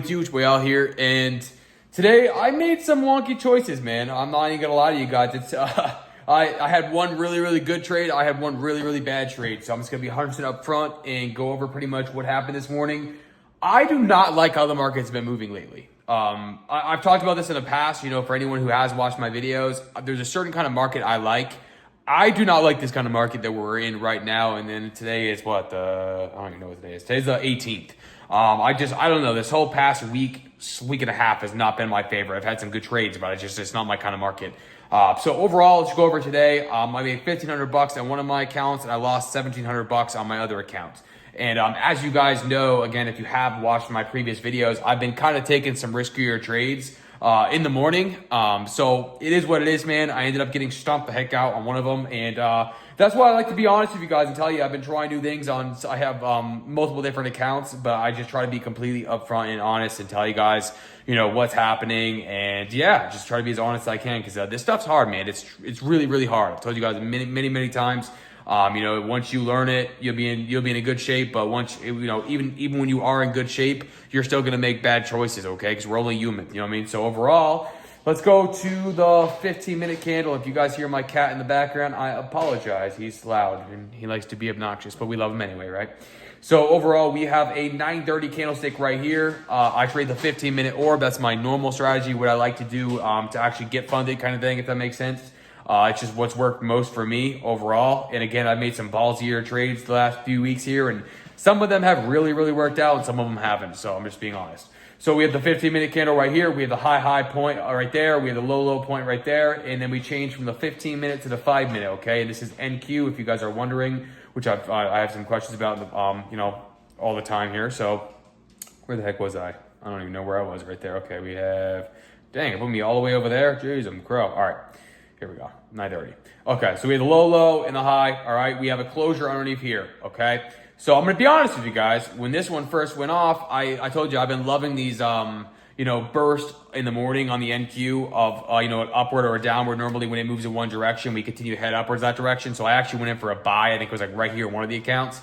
It's huge way out here, and today I made some wonky choices, man. I'm not even gonna lie to you guys. It's I had one really good trade. I had one really bad trade. So I'm just gonna be 100% up front and go over pretty much what happened this morning. I do not like how the market's been moving lately. I've talked about this in the past. For anyone who has watched my videos, there's a certain kind of market I like. I do not like this kind of market that we're in right now. And then today is what I don't even know what today is. Today's the 18th. I don't know. This whole past week and a half has not been my favorite. I've had some good trades, but it's not my kind of market. So overall, let's go over today. I made $1,500 on one of my accounts, and I lost $1,700 on my other account. And as you guys know, again, if you have watched my previous videos, I've been kind of taking some riskier trades in the morning. So it is what it is, man. I ended up getting stomped the heck out on one of them, and that's why I like to be honest with you guys and tell you I've been trying new things on. I have multiple different accounts, but I just try to be completely upfront and honest and tell you guys, what's happening, and yeah, just try to be as honest as I can, because this stuff's hard, man. It's really hard. I've told you guys many times. Once you learn it, you'll be in a good shape. But once even when you are in good shape, you're still gonna make bad choices, okay? Because we're only human. You know what I mean? So overall, let's go to the 15-minute candle. If you guys hear my cat in the background, I apologize. He's loud and he likes to be obnoxious, but we love him anyway, right? So overall, we have a 930 candlestick right here. I trade the 15-minute orb. That's my normal strategy. What I like to do to actually get funded, kind of thing, if that makes sense. It's just what's worked most for me overall. And again, I've made some ballsier trades the last few weeks here, and some of them have really worked out, and some of them haven't. So I'm just being honest. So we have the 15-minute candle right here. We have the high point right there. We have the low point right there. And then we change from the 15-minute to the 5-minute, okay? And this is NQ, if you guys are wondering, which I have some questions about, all the time here. So where the heck was I? I don't even know where I was right there. Okay, we have, dang, it put me all the way over there. Jeez, I'm a crow. All right. Here we go, 930. Okay, so we have the low and the high. All right, we have a closure underneath here, okay? So I'm gonna be honest with you guys. When this one first went off, I told you I've been loving these, burst in the morning on the NQ of, an upward or a downward. Normally when it moves in one direction, we continue to head upwards that direction. So I actually went in for a buy. I think it was like right here in one of the accounts.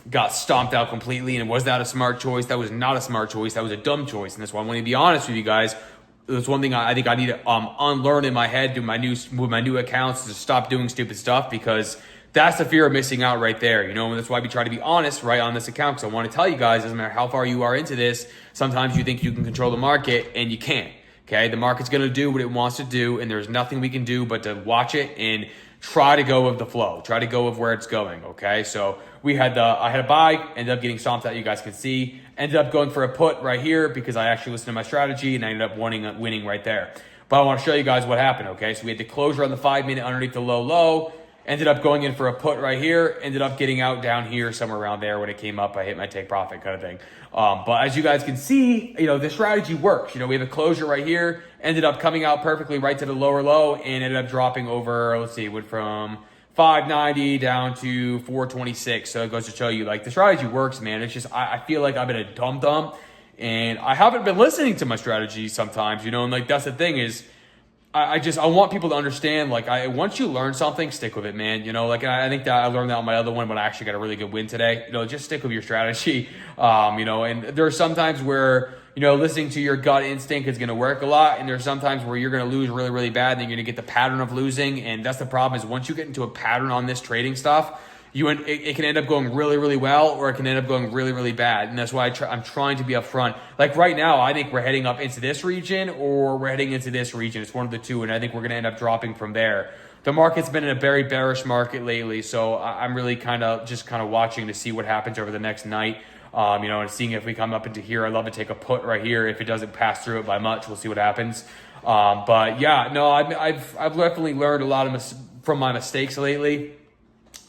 Got stomped out completely, and was that a smart choice? That was not a smart choice. That was a dumb choice, and that's why I want to be honest with you guys. That's one thing I think I need to unlearn in my head with my new accounts, to stop doing stupid stuff, because that's the fear of missing out right there. And that's why we try to be honest right on this account, because I want to tell you guys, doesn't matter how far you are into this, sometimes you think you can control the market and you can't. Okay, the market's going to do what it wants to do, and there's nothing we can do but to watch it and try to go with the flow, try to go with where it's going. Okay, so I had a buy, ended up getting stomped out. You guys can see. Ended up going for a put right here because I actually listened to my strategy, and I ended up winning right there. But I want to show you guys what happened, okay? So we had the closure on the 5-minute underneath the low, ended up going in for a put right here, ended up getting out down here somewhere around there. When it came up, I hit my take profit kind of thing. But as you guys can see, the strategy works. We have a closure right here, ended up coming out perfectly right to the lower low, and ended up dropping over, went from 590 down to 426. So it goes to show you, the strategy works, man. It's just, I feel like I've been a dumb, and I haven't been listening to my strategy sometimes, and that's the thing is, I want people to understand, once you learn something, stick with it, man. I think that I learned that on my other one, but I actually got a really good win today. Just stick with your strategy. And there are some times where, listening to your gut instinct is going to work a lot. And there's sometimes where you're going to lose really bad, and then you're going to get the pattern of losing. And that's the problem, is once you get into a pattern on this trading stuff, it can end up going really well, or it can end up going really bad. And that's why I'm trying to be upfront. Like right now, I think we're heading up into this region, or we're heading into this region. It's one of the two, and I think we're going to end up dropping from there. The market's been in a very bearish market lately, so I'm really kind of watching to see what happens over the next night. And seeing if we come up into here. I'd love to take a put right here. If it doesn't pass through it by much, we'll see what happens. But yeah, no, I've definitely learned a lot from my mistakes lately.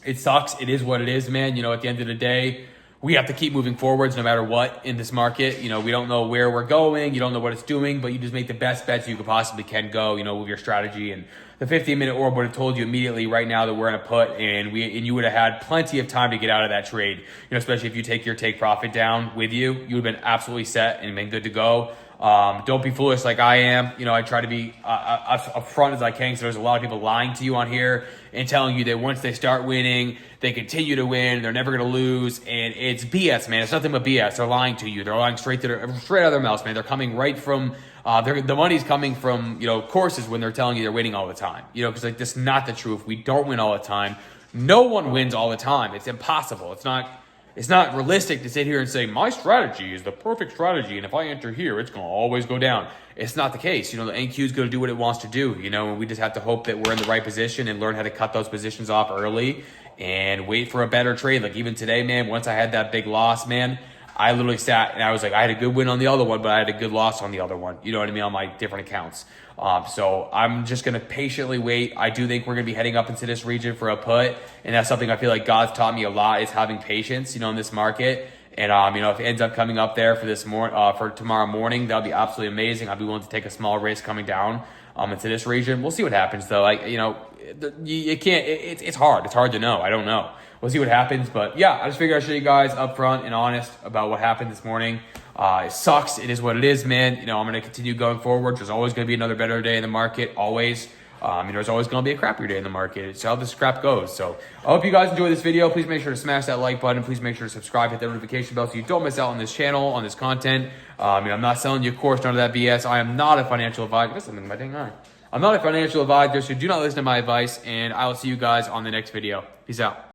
It sucks. It is what it is, man. At the end of the day, we have to keep moving forwards no matter what in this market. We don't know where we're going. You don't know what it's doing, but you just make the best bets you can go, with your strategy. And the 15-minute orb would have told you immediately right now that we're in a put, and you would have had plenty of time to get out of that trade. Especially if you take your take profit down with you, you would have been absolutely set and been good to go. Don't be foolish like I am. You know, I try to be upfront as I can. So there's a lot of people lying to you on here and telling you that once they start winning, they continue to win. They're never going to lose, and it's BS, man. It's nothing but BS. They're lying to you. They're lying straight out of their mouths, man. They're coming right from. The money's coming from, you know, courses when they're telling you they're winning all the time. You know, because like that's not the truth. We don't win all the time. No one wins all the time. It's impossible. It's not realistic to sit here and say my strategy is the perfect strategy, and if I enter here, it's going to always go down. It's not the case. You know, the NQ is going to do what it wants to do. You know, and we just have to hope that we're in the right position and learn how to cut those positions off early and wait for a better trade. Like even today, man, once I had that big loss, man, I literally sat and I was like, I had a good win on the other one, but I had a good loss on the other one. You know what I mean? On my different accounts. So I'm just going to patiently wait. I do think we're going to be heading up into this region for a put. And that's something I feel like God's taught me a lot is having patience, you know, in this market. And, you know, if it ends up coming up there for for tomorrow morning, that'll be absolutely amazing. I'll be willing to take a small risk coming down, into this region. We'll see what happens though. Like, you know, you can't, it's hard. It's hard to know. I don't know. We'll see what happens. But yeah, I just figured I'd show you guys upfront and honest about what happened this morning. It sucks. It is what it is, man. You know, I'm going to continue going forward. There's always going to be another better day in the market. Always. You know, there's always going to be a crappier day in the market. It's how this crap goes. So I hope you guys enjoy this video. Please make sure to smash that like button. Please make sure to subscribe, hit that notification bell so you don't miss out on this channel, on this content. You know, I'm not selling you a course, none of that BS. I am not a financial advisor. That's something in my dang eye. I'm not a financial advisor, so do not listen to my advice. And I will see you guys on the next video. Peace out.